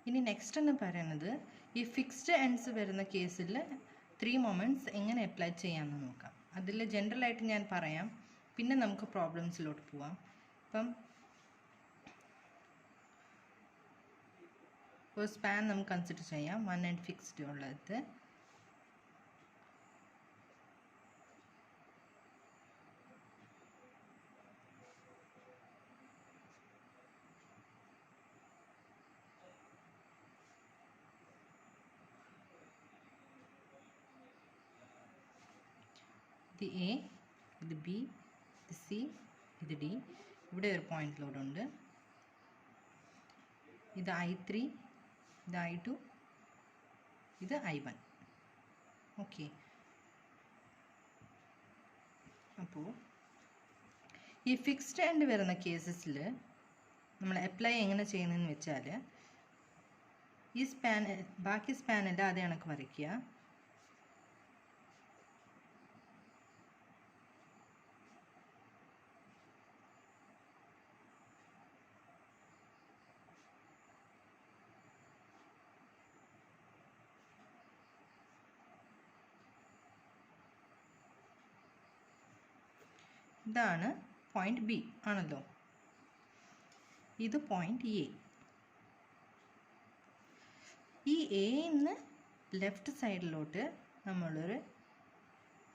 ഇനി നെക്സ്റ്റ് എന്ന് പറയുന്നത് ഈ ഫിക്സ്ഡ് എൻഡ്സ് വരുന്ന കേസിൽ 3 മൊമെൻറ്റ്സ് എങ്ങനെ അപ്ലൈ ചെയ്യാമെന്ന് നോക്കാം. അതിൽ ജനറലായിട്ട് ഞാൻ പറയാം, പിന്നെ നമുക്ക് പ്രോബ്ലംസിലോട്ട് പോവാം. ഇപ്പം ഒരു സ്പാൻ നമുക്ക് കൺസിഡർ ചെയ്യാം. 1 എൻഡ് ഫിക്സ്ഡ് ഉള്ളത്. ഇത് എ, ഇത് ബി, ഇത് സി, ഇത് ഡി. ഇവിടെ ഒരു പോയിന്റ് ലോഡ് ഉണ്ട്. ഇത് I3, ഇത് I2, ഇത് I1. ഓക്കെ, അപ്പോൾ ഈ ഫിക്സ്ഡ് എൻഡ് വരുന്ന കേസസിൽ നമ്മൾ അപ്ലൈ എങ്ങനെ ചെയ്യുന്നതെന്ന് വെച്ചാൽ, ഈ സ്പാൻ ബാക്കി സ്പാനെല്ലാം അതേ കണക്ക് വരയ്ക്കുക. ഇതാണ് പോയിന്റ് ബി ആണല്ലോ. ഇത് പോയിന്റ് എ. ഈ എന്ന് ലെഫ്റ്റ് സൈഡിലോട്ട് നമ്മളൊരു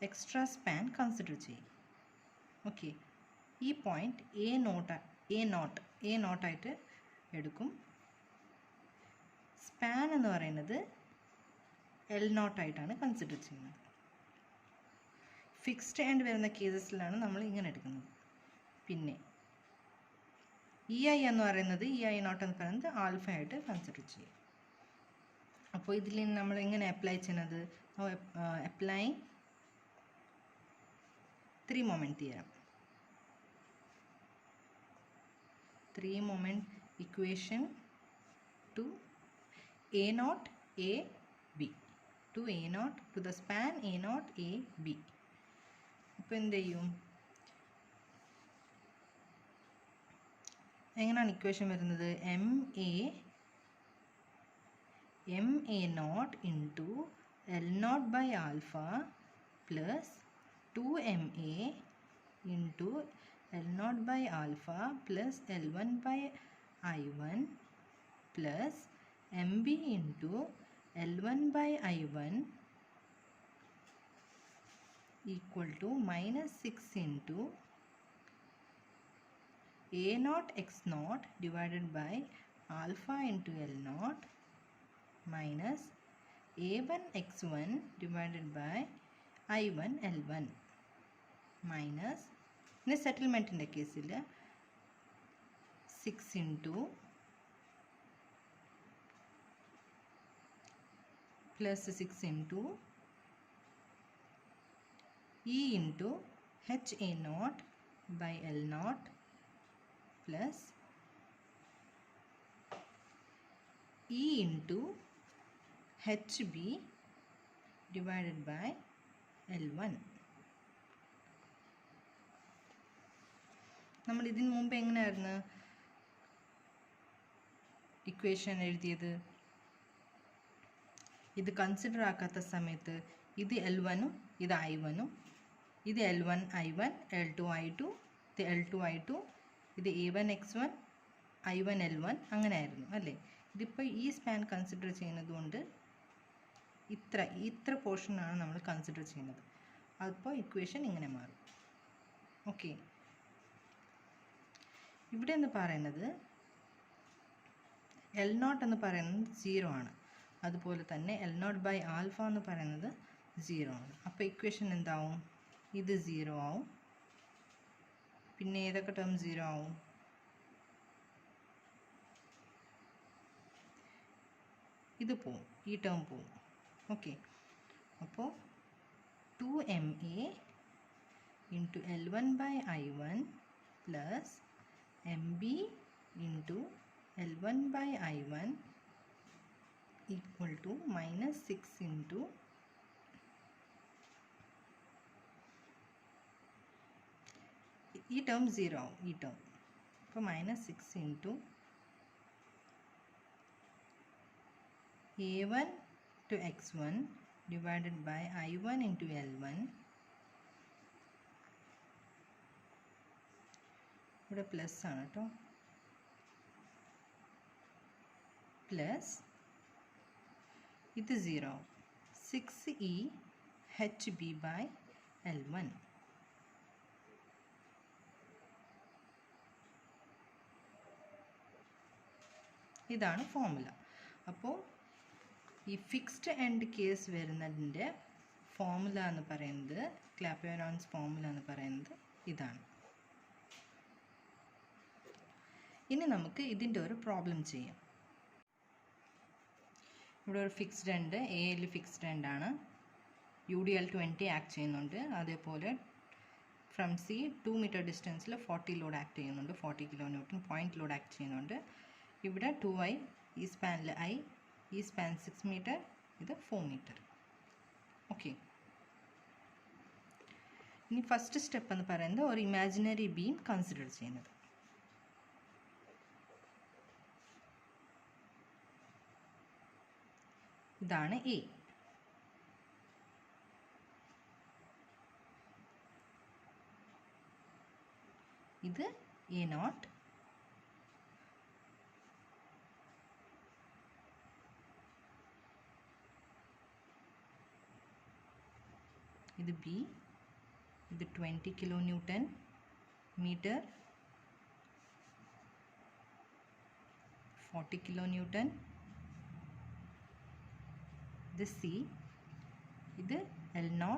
എക്സ്ട്രാ സ്പാൻ കൺസിഡർ ചെയ്യും. ഓക്കെ, ഈ പോയിന്റ് എ നോട്ടായിട്ട് എടുക്കും. സ്പാൻ എന്ന് പറയുന്നത് L0 ആയിട്ടാണ് കൺസിഡർ ചെയ്യുന്നത്. ഫിക്സ്ഡ് എൻഡ് വരുന്ന കേസസിലാണ് നമ്മൾ ഇങ്ങനെ എടുക്കുന്നത്. പിന്നെ EI എന്ന് പറയുന്നത് EI0 എന്ന് പറയുന്നത് ആൽഫ ആയിട്ട് കൺസിഡർ ചെയ്യും. അപ്പോൾ ഇതിൽ നമ്മൾ എങ്ങനെ അപ്ലൈ ചെയ്യുന്നത്? Apply 3 moment theorem. 3 moment equation two A0 A B, to A0, to the span A0 A B. അപ്പോൾ എന്ത് ചെയ്യും? എങ്ങനെയാണ് ഇക്വേഷൻ വരുന്നത്? MA0 into L0 by alpha plus 2MA into L0 by alpha plus L1 by I1 plus MB into L1 by I1 equal to minus 6 into A0 X0 divided by alpha into L0 minus A1 X1 divided by I1 L1 minus in settlement in the case 6 into plus 6 into E into HA0 by L0 plus E into HB divided by L1. നമ്മൾ ഇതിനു മുമ്പ് എങ്ങനെയായിരുന്നു equation എഴുതിയത്? ഇത് consider ആക്കാത്ത സമയത്ത് ഇത് L1ഉം ഇത് I1ഉം, ഇത് L1 I1, L2 I2, ഇത് L2 I2, ഇത് A1 X1, I1 L1 അങ്ങനെ ആയിരുന്നു അല്ലേ? ഇതിപ്പോൾ ഈ സ്പാൻ കൺസിഡർ ചെയ്യുന്നത് കൊണ്ട് ഇത്ര പോർഷനാണ് നമ്മൾ കൺസിഡർ ചെയ്യുന്നത്. അപ്പോൾ ഇക്വേഷൻ ഇങ്ങനെ മാറും. ഓക്കെ, ഇവിടെ എന്ന് പറയുന്നത് L0 എന്ന് പറയുന്നത് 0 ആണ്. അതുപോലെ തന്നെ L0 ബൈ ആൽഫ എന്ന് പറയുന്നത് 0 ആണ്. അപ്പോൾ ഇക്വേഷൻ എന്താവും? ഇത് 0 ആവും. പിന്നെ ഏതൊക്കെ ടേം 0 ആവും? ഇത് പോവും, ഈ ടേം പോവും. ഓക്കെ, അപ്പോൾ 2MA into L1 by I1 plus MB into L1 by I1 equal to minus 6 into ഈ ടേം 0 ആവും, ഈ ടേം. അപ്പോൾ -6 into a1 to x1 divided by I1 into L1 ഇവിടെ പ്ലസ് ആണ് കേട്ടോ, പ്ലസ് ഇത് 0 6e hb by L1. ഇതാണ് formula. അപ്പോൾ ഈ ഫിക്സ്ഡ് എൻഡ് കേസ് വരുന്നതിൻ്റെ ഫോർമുല എന്ന് പറയുന്നത്, ക്ലാപെറോൺസ് ഫോർമുല എന്ന് പറയുന്നത് ഇതാണ്. ഇനി നമുക്ക് ഇതിൻ്റെ ഒരു പ്രോബ്ലം ചെയ്യാം. ഇവിടെ ഒരു ഫിക്സ്ഡ് എൻഡ്, എയിൽ ഫിക്സ്ഡ് എൻഡാണ്, UDL 20 ആക്ട് ചെയ്യുന്നുണ്ട്. അതേപോലെ ഫ്രം സി 2 മീറ്റർ ഡിസ്റ്റൻസിൽ 40 ലോഡ് ആക്ട് ചെയ്യുന്നുണ്ട്, 40 kilo newton point load act ചെയ്യുന്നുണ്ട്. ഇവിടെ 2i, ഈ സ്പാനിൽ i, ഈ സ്പാൻ 6 മീറ്റർ, ഇത് 4 മീറ്റർ. ഓക്കെ, ഇനി ഫസ്റ്റ് സ്റ്റെപ്പ് എന്ന് പറയുന്നത് ഒരു ഇമാജിനറി ബീം കൺസിഡർ ചെയ്യുന്നത്. ഇതാണ് എ. ഇത് A0, ഇത് ബി, ഇത് 20 kilo newton metre, 40 kilo newton, ഇത് സി, ഇത് L0.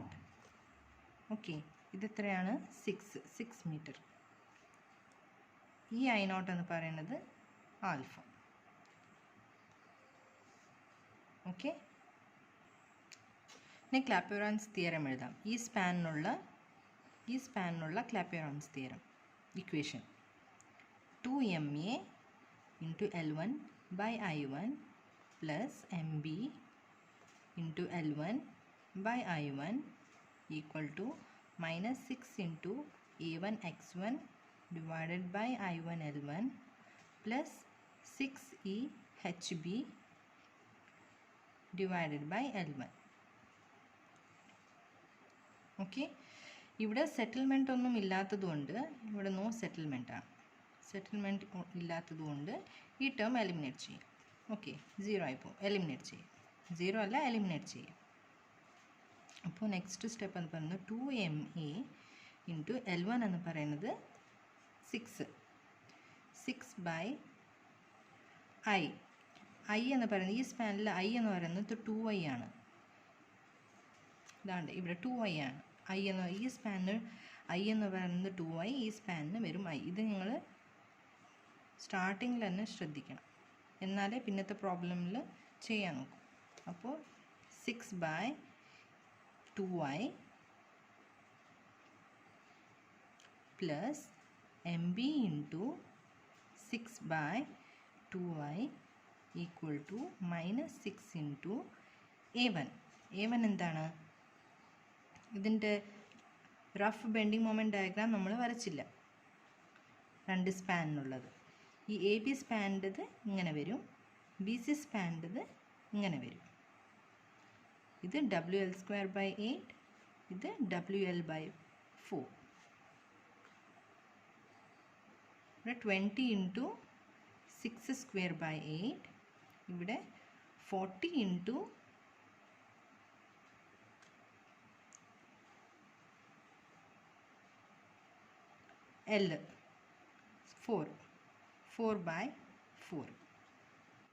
ഓക്കെ, ഇത് എത്രയാണ്? 6 മീറ്റർ. ഈ I0 എന്ന് പറയുന്നത് ആൽഫ. ഓക്കെ, ഇനി ക്ലാപെറോൺസ് തിയറം എഴുതാം. ഈ സ്പാനിനുള്ള Clapeyron's theorem equation 2ma into L1 by I1 plus mb into L1 by I1 equal to minus 6 into a1 x1 divided by I1 L1 plus 6e hb divided by L1. Okay, ഇവിടെ settlement ഒന്നും ഇല്ലാത്തതുകൊണ്ട്, ഇവിടെ no സെറ്റിൽമെൻറ്റാണ്. Settlement ഇല്ലാത്തതുകൊണ്ട് ഈ term eliminate ചെയ്യും. Okay, 0 ആയിപ്പോവും, eliminate ചെയ്യും. 0 അല്ല, eliminate ചെയ്യും. അപ്പോൾ നെക്സ്റ്റ് സ്റ്റെപ്പ് എന്ന് പറയുന്നത് 2ma ഇൻറ്റു L1 എന്ന് പറയുന്നത് 6 ബൈ i എന്ന് പറയുന്നത്, ഈ സ്പാനിൽ i എന്ന് പറയുന്നത് 2i ആണ്. ഇതാണ്ട് ഇവിടെ 2i ആണ്. ഈ സ്പാനിന് i എന്ന് പറയുന്നത് 2i, ഈ സ്പാനിന് വരും i. ഇത് നിങ്ങൾ സ്റ്റാർട്ടിങ്ങിൽ തന്നെ ശ്രദ്ധിക്കണം, എന്നാലേ പിന്നത്തെ പ്രോബ്ലമിൽ ചെയ്യാൻ നോക്കും. അപ്പോൾ 6 by 2i plus mb into 6 by 2i equal to minus 6 into a1. എന്താണ്? ഇതിൻ്റെ റഫ് ബെൻഡിങ് മൊമെൻറ്റ് ഡയഗ്രാം നമ്മൾ വരച്ചില്ല, രണ്ട് സ്പാനിനുള്ളത്. ഈ എ ബി സ്പാനിൻ്റെത് ഇങ്ങനെ വരും, ബി സി സ്പാനിൻ്റെത് ഇങ്ങനെ വരും. ഇത് WL²/8, ഇത് WL/4. ഇവിടെ 20 ഇൻറ്റു 6²/8, ഇവിടെ 40 ഇൻറ്റു L 4/4.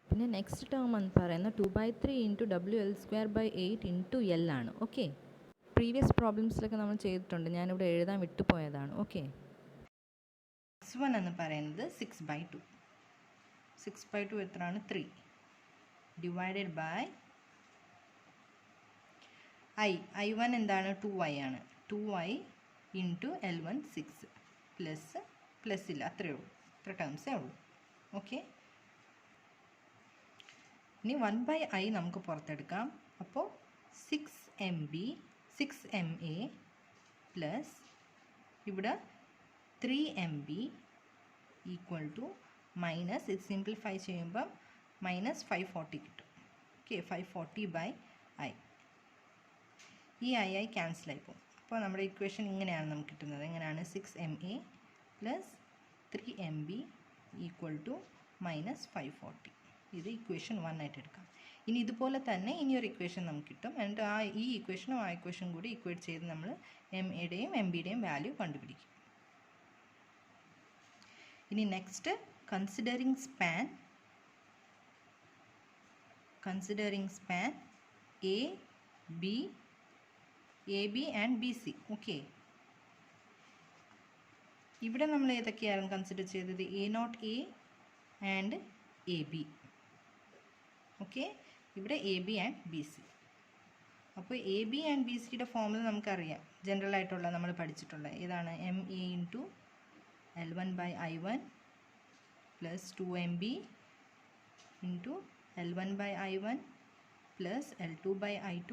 പിന്നെ നെക്സ്റ്റ് ടേം എന്ന് പറയുന്നത് 2/3 ഇൻറ്റു WL²/8 ഇൻറ്റു L ആണ്. ഓക്കെ, പ്രീവിയസ് പ്രോബ്ലംസിലൊക്കെ നമ്മൾ ചെയ്തിട്ടുണ്ട്, ഞാനിവിടെ എഴുതാൻ വിട്ടുപോയതാണ്. ഓക്കെ, x1 എന്ന് പറയുന്നത് 6/2. 6/2 എത്രയാണ്? 3 ഡിവൈഡഡ് ബൈ I1 എന്താണ്? 2i ആണ്. 2i ഇൻറ്റു L1 6 പ്ലസ് ഇല്ല, അത്രയേ ഉള്ളൂ, ഇത്ര ടേംസേ ഉള്ളൂ. ഓക്കെ, ഇനി 1/i നമുക്ക് പുറത്തെടുക്കാം. അപ്പോൾ 6ma പ്ലസ് ഇവിടെ 3mb ഈക്വൽ ടു മൈനസ്, ഇത് സിംപ്ലിഫൈ ചെയ്യുമ്പം -540 കിട്ടും. Okay 540/i. ഈ i ക്യാൻസൽ ആയിപ്പോൾ. അപ്പോൾ നമ്മുടെ ഇക്വേഷൻ ഇങ്ങനെയാണ് നമുക്ക് കിട്ടുന്നത്. എങ്ങനെയാണ് 6ma + 3mb = -540. ഇത് ഇക്വേഷൻ 1 ആയിട്ട് എടുക്കാം. ഇനി ഇതുപോലെ തന്നെ ഇനിയൊരു ഇക്വേഷൻ നമുക്ക് കിട്ടും. എന്നിട്ട് ഈ ഇക്വേഷനും ആ ഇക്വേഷനും കൂടി ഇക്വേറ്റ് ചെയ്ത് നമ്മൾ എം എംബിയുടെയും വാല്യൂ കണ്ടുപിടിക്കും. ഇനി next considering span AB and BC. Okay, ഇവിടെ നമ്മൾ ഏതൊക്കെയാണ് കൺസിഡർ ചെയ്തത്? A0A and AB. ഓക്കെ, ഇവിടെ AB ആൻഡ് BC. അപ്പോൾ AB ആൻഡ് BCയുടെ ഫോമുല നമുക്കറിയാം, ജനറൽ ആയിട്ടുള്ള നമ്മൾ പഠിച്ചിട്ടുള്ള ഏതാണ്? MA × L1/I1 + 2MB × L1/I1 + L2/I2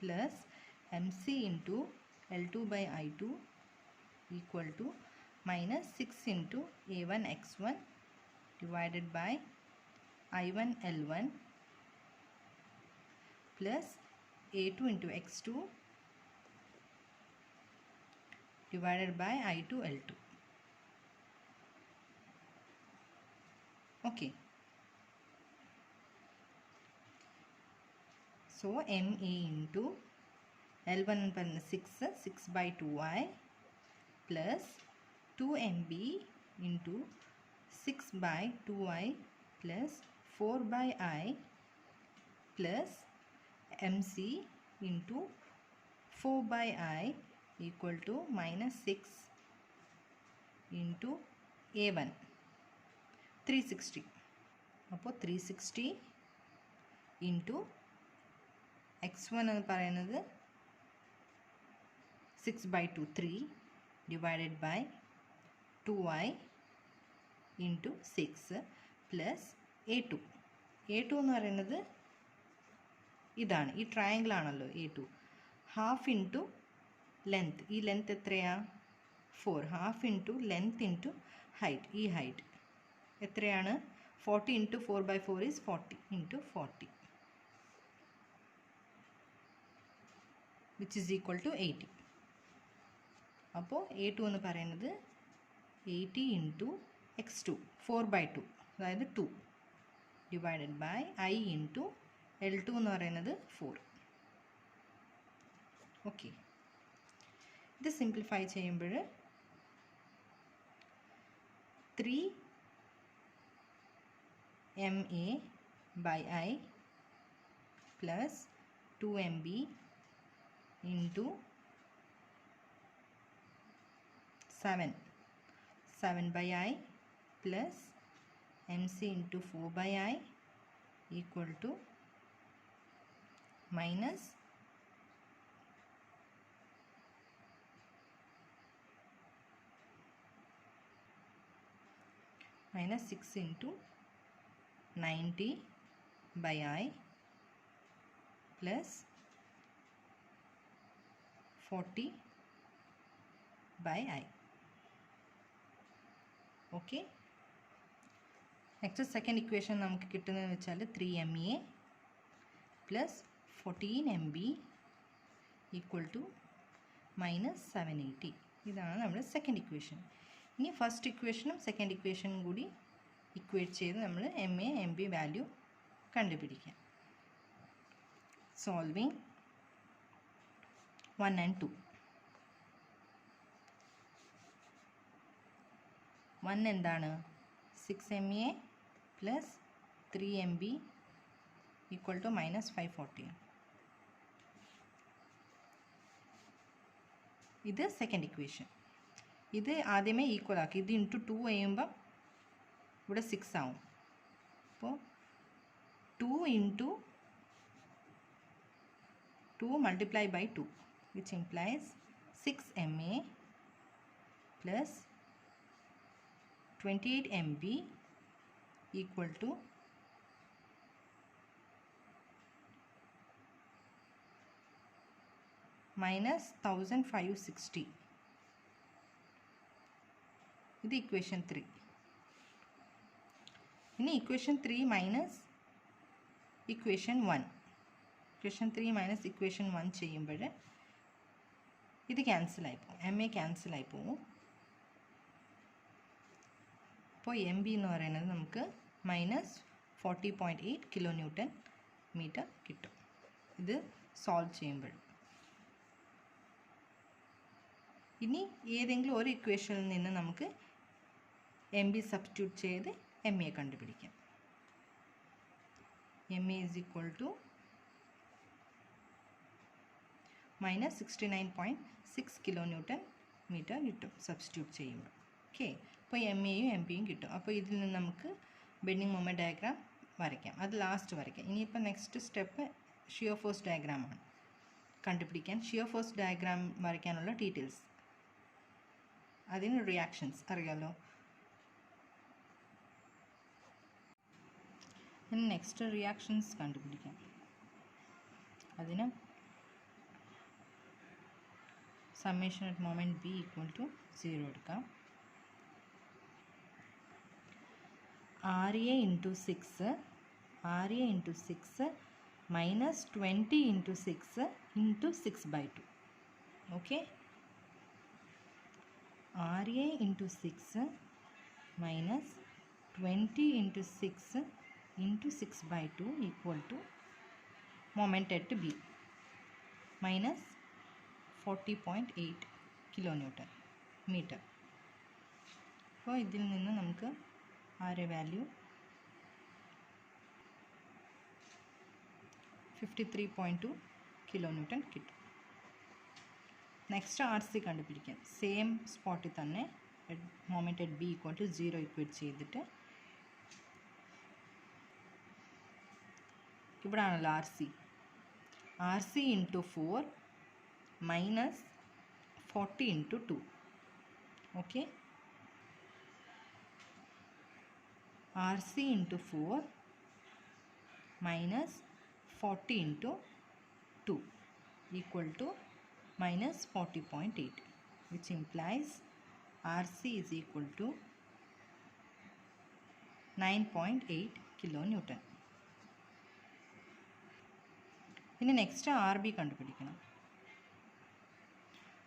+ MC × L2/I2 = -6 × A1x1 divided by I1 L1 plus A2 × x2 divided by I2 L2. Okay, so MA into L1 6/2i plus 2MB into 6/2i plus 4/i plus MC into 4/i = -6 into A1 360. അപ്പോൾ 360 into x1 എന്ന് പറയുന്നത് 6/2 3 divided by 2i into 6 plus A2 എന്ന് പറയുന്നത് ഇതാണ്, ഈ triangle ആണല്ലോ A2. Half into length, ഈ length എത്രയാ? 4. Half into length into height, ഈ ഹൈറ്റ് എത്രയാണ്? 40 × 4/4 is 40 × 40 which is equal to 80. അപ്പോൾ A2 എന്ന് പറയുന്നത് 80 × x2 4/2, അതായത് 2 divided by I × L2 എന്ന് പറയുന്നത് 4. ഓക്കെ, ഇത് സിംപ്ലിഫൈ ചെയ്യുമ്പോൾ 3ma/i plus 2mb into 7/i plus mc into 4/i equal to minus -6 into 90/i plus 40/i. Okay, next second equation നമുക്ക് കിട്ടുന്നതെന്ന് വെച്ചാൽ 3ma plus 14mb equal to -780. ഇതാണ് നമ്മുടെ second equation. ഇനി ഫസ്റ്റ് ഇക്വേഷനും സെക്കൻഡ് ഇക്വേഷനും കൂടി ഇക്വേറ്റ് ചെയ്ത് നമ്മൾ MA MB വാല്യൂ കണ്ടുപിടിക്കാം. Solving 1 and 2. 1 എന്താണ്? 6ma plus 3mb equal to -540. ഇത് സെക്കൻഡ് ഇക്വേഷൻ. ഇത് ആദ്യമേ ഈക്വൽ ആക്കി, ഇത് ഇൻറ്റു 2 ചെയ്യുമ്പം ഇവിടെ 6 ആവും. അപ്പോൾ 2 × 2 multiplied by 2 which implies 6ma plus 28mb equal to -1560. ഇത് ഇക്വേഷൻ 3. ഇനി equation 3 minus equation 1. Equation 3 minus equation 1 ചെയ്യുമ്പോൾ ഇത് ക്യാൻസലായി പോകും, എം എ ക്യാൻസലായി പോകും. അപ്പോൾ എം ബി എന്ന് പറയുന്നത് നമുക്ക് -40.8 കിലോ ന്യൂട്ടൺ മീറ്റർ കിട്ടും ഇത് സോൾവ് ചെയ്യുമ്പോൾ. ഇനി ഏതെങ്കിലും ഒരു ഇക്വേഷനിൽ നിന്ന് നമുക്ക് എം ബി സബ്സ്റ്റിറ്റ്യൂട്ട് ചെയ്ത് എം എ കണ്ടുപിടിക്കാം. M A is equal to -69.6 kilo newton metre കിട്ടും സബ്സ്റ്റിറ്റ്യൂട്ട് ചെയ്യുമ്പോൾ. ഓക്കെ, അപ്പോൾ എം എയും എം പിയും കിട്ടും. അപ്പോൾ ഇതിൽ നിന്ന് നമുക്ക് ബെൻഡിങ് മൊമെൻറ്റ് ഡയഗ്രാം വരയ്ക്കാം. അത് ലാസ്റ്റ് വരയ്ക്കാം. ഇനിയിപ്പോൾ നെക്സ്റ്റ് സ്റ്റെപ്പ് ഷിയർ ഫോഴ്സ് ഡയഗ്രാമാണ് കണ്ടുപിടിക്കാൻ. ഷിയർ ഫോഴ്സ് ഡയഗ്രാം വരയ്ക്കാനുള്ള ഡീറ്റെയിൽസ്, അതിന് റിയാക്ഷൻസ് അറിയാമല്ലോ. ഇനി നെക്സ്റ്റ് റിയാക്ഷൻസ് കണ്ടുപിടിക്കാം. അതിന് summation at moment B equal to 0 എടുക്കാം. RA into 6 minus 20 into 6 into 6/2. Okay, RA into 6 minus 20 into 6 into 6/2 equal to moment at B minus 40.8 kilonewton meter. അപ്പോൾ ഇതിൽ നിന്ന് നമുക്ക് RA വാല്യൂ 53.2 കിലോ ന്യൂട്ടൺ കിട്ടും. Next RC കണ്ടുപിടിക്കാം. Same സ്പോട്ടിൽ തന്നെ moment at B equal to 0 equate ചെയ്തിട്ട് ഇവിടെ ആണല്ലോ RC into 4 minus 40 into 2. Okay, RC into 4 minus 40 into 2 equal to minus 40.8, which implies RC is equal to 9.8 kilonewton. ഇനി next RB കണ്ടുപിടിക്കണം.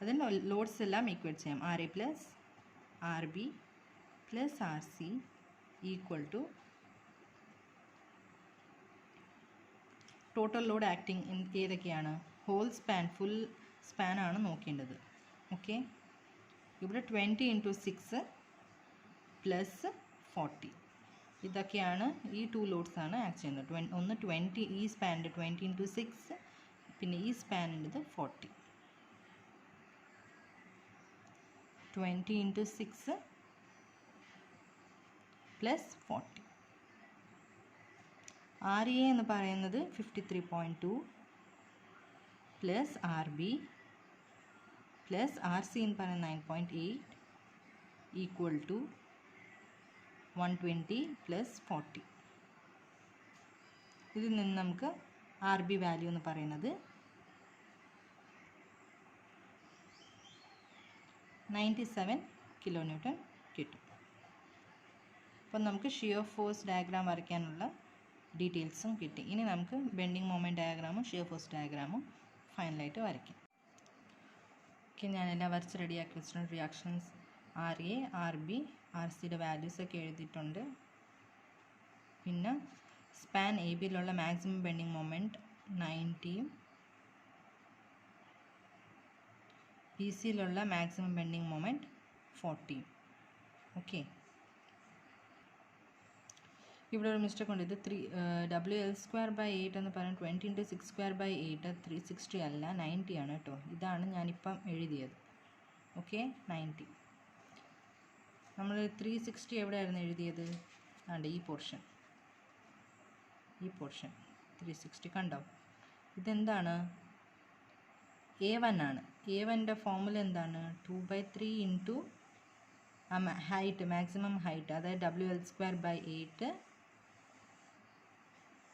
അതിന് ലോഡ്സ് എല്ലാം ഈക്വേറ്റ് ചെയ്യാം. RA plus RB plus RC equal to total load acting ഏതൊക്കെയാണ്? Whole span, full span ആണ് നോക്കേണ്ടത്. Okay, ഇവിടെ 20 into 6 plus 40 ഇതൊക്കെയാണ് ഈ 2 ലോഡ്സ് ആണ് ആക്ട് ചെയ്യുന്നത്. ഒന്ന് 20, ഈ സ്പാനിൻ്റെ 20 into 6, പിന്നെ ഈ സ്പാനിൻ്റെത് 40. 20 into 6 പ്ലസ് 40. RA എന്ന് പറയുന്നത് 53.2 പ്ലസ് RB പ്ലസ് RC എന്ന് പറയുന്നത് 9.8 ഈക്വൽ ടു 120 പ്ലസ് 40. ഇതിൽ നിന്ന് നമുക്ക് RB വാല്യൂ എന്ന് പറയുന്നത് 97 കിലോ ന്യൂട്ടൺ കിട്ടും. അപ്പോൾ നമുക്ക് ഷിയർ ഫോഴ്സ് ഡയഗ്രാം വരയ്ക്കാനുള്ള ഡീറ്റെയിൽസും കിട്ടി. ഇനി നമുക്ക് ബെൻഡിങ് മൊമെൻറ്റ് ഡയഗ്രാമും ഷിയർ ഫോഴ്സ് ഡയഗ്രാമും ഫൈനലായിട്ട് വരയ്ക്കാം. ഓക്കെ, ഞാനെല്ലാം വരച്ച് റെഡിയാക്കി വെച്ചിട്ടുണ്ട്. റിയാക്ഷൻസ് RA, RB, RCയുടെ വാല്യൂസൊക്കെ എഴുതിയിട്ടുണ്ട്. പിന്നെ സ്പാൻ ABയിലുള്ള മാക്സിമം ബെൻഡിങ് മൊമെൻറ്റ് 90യും BCയിലുള്ള മാക്സിമം ബെൻഡിങ് മൊമെൻറ്റ് 40യും. ഓക്കെ, ഇവിടെ ഒരു മിസ്റ്റേക്ക് ഉണ്ട്. ഇത് WL²/8 എന്ന് പറയുന്നത് 20 into 6²/8 360 അല്ല, 90 ആണ് കേട്ടോ. ഇതാണ് ഞാനിപ്പം എഴുതിയത്. ഓക്കെ, 90. നമ്മൾ 360 എവിടെയായിരുന്നു എഴുതിയത്? ആണ്ട് ഈ പോർഷൻ 360 കണ്ടോ? ഇതെന്താണ്? A1 ആണ്. A1ൻ്റെ ഫോർമുല എന്താണ്? 2/3 ഇൻറ്റു ഹൈറ്റ്, മാക്സിമം ഹൈറ്റ്, അതായത് WL²/8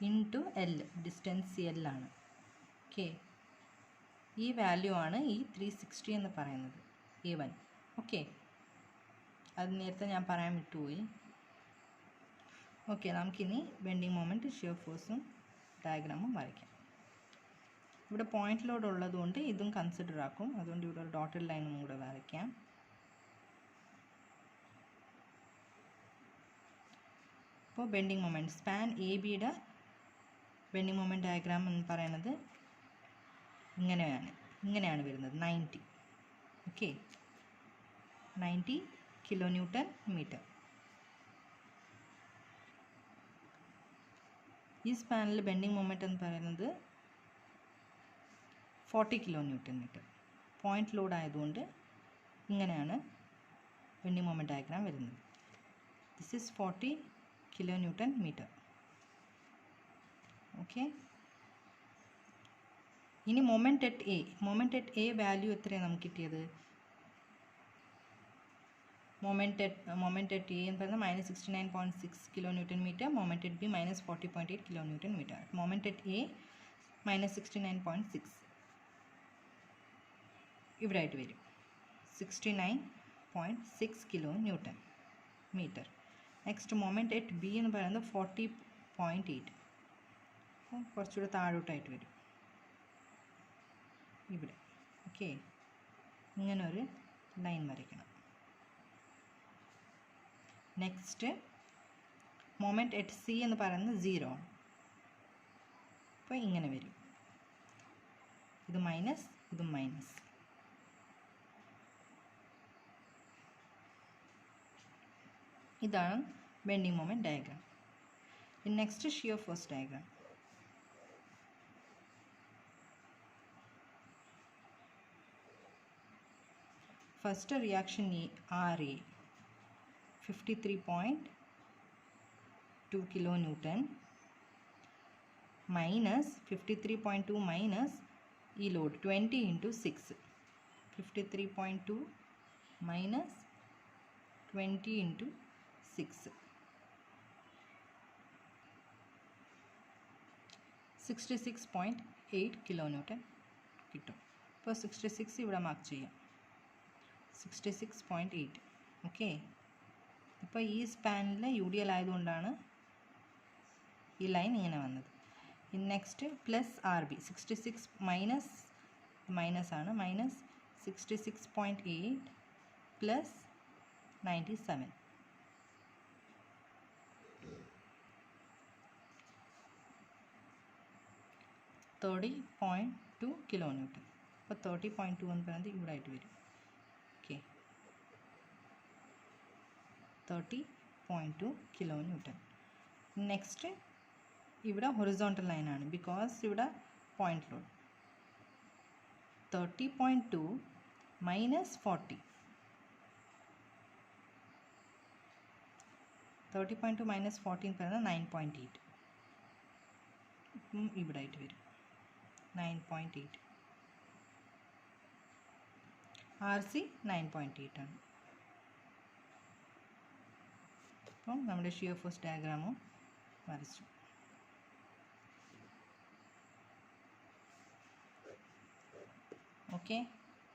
into L, distance L ആണ്. ഓക്കെ, ഈ വാല്യൂ ആണ് ഈ 360 എന്ന് പറയുന്നത്, A1. ഓക്കെ, അത് നേരത്തെ ഞാൻ പറയാൻ വിട്ടുപോയി. ഓക്കെ, നമുക്കിനി ബെൻഡിങ് മൊമെൻറ്റ്, ഷിയർ ഫോഴ്സും ഡയഗ്രാമും വരയ്ക്കാം. ഇവിടെ പോയിന്റ് ലോഡ് ഉള്ളതുകൊണ്ട് ഇതും കൺസിഡർ ആക്കും. അതുകൊണ്ട് ഇവിടെ ഒരു ഡോട്ടഡ് ലൈനും കൂടെ വരയ്ക്കാം. അപ്പോൾ ബെൻഡിങ് മൊമെൻറ്റ് സ്പാൻ എ ബിയുടെ ബെൻഡിങ് മൊമെൻറ്റ് ഡയഗ്രാം എന്ന് പറയുന്നത് ഇങ്ങനെയാണ് വരുന്നത്. 90. Okay, 90 kN metre. ഈ സ്പാനിൽ ബെൻഡിങ് മൊമെൻറ്റ് എന്ന് പറയുന്നത് 40 kN മീറ്റർ. പോയിന്റ് ലോഡ് ആയതുകൊണ്ട് ഇങ്ങനെയാണ് ബെൻഡിങ് മൊമെൻറ്റ് ഡയഗ്രാം വരുന്നത്. This is 40 kN metre. Okay, ഇനി മൊമെൻറ്റ് അറ്റ് എ വാല്യൂ എത്രയാണ് നമുക്ക് കിട്ടിയത്? മൊമെൻറ്റ് അറ്റ് എ എന്ന് പറയുന്നത് -69.6 kN metre. Moment at B -40.8 kN metre. Moment at A -69.6 ഇവിടെ ആയിട്ട് വരും 69.6 kN metre. Next moment at B എന്ന് പറയുന്നത് 40.8, കുറച്ചുകൂടെ താഴോട്ടായിട്ട് വരും ഇവിടെ. ഓക്കെ, ഇങ്ങനെ ഒരു ലൈൻ വരയ്ക്കണം. നെക്സ്റ്റ് മൊമെൻറ്റ് അറ്റ് സി എന്ന് പറയുന്നത് 0 ആണ്. അപ്പോൾ ഇങ്ങനെ വരും, ഇത് മൈനസ് ഇതും മൈനസ്. ഇതാണ് bending moment diagram. Next shear force diagram. First reaction RA 53.2 kN minus 53.2 minus ഈ load 20 into 6. 53.2 minus 20 into 6 66.8 kN കിട്ടും. ഇപ്പോൾ 66 ഇവിടെ മാർക്ക് ചെയ്യാം. 66.8. ഓക്കെ, ഇപ്പോൾ ഈ സ്പാനിൽ UDL ആയതുകൊണ്ടാണ് ഈ ലൈൻ ഇങ്ങനെ വന്നത്. നെക്സ്റ്റ് പ്ലസ് RB 66 മൈനസ് ആണ്, മൈനസ് 66.8 പ്ലസ് 97. .2 kN. അപ്പോൾ 30.2 എന്ന് പറയുന്നത് ഇവിടെ ആയിട്ട് വരും. Okay, 30.2 kN. നെക്സ്റ്റ് ഇവിടെ ഹൊറിസോണ്ടൽ ലൈനാണ്, ബിക്കോസ് ഇവിടെ പോയിന്റ് ലോഡ്. 30.2 മൈനസ് 40. 30.2 മൈനസ് 40 എന്ന് പറയുന്നത് 9.8. ഇവിടെ ആയിട്ട് വരും 9.8. RC 9.8 ആണ്. അപ്പം നമ്മുടെ ഷിയർ ഫോഴ്സ് ഡയഗ്രാമും വരച്ചു. ഓക്കെ.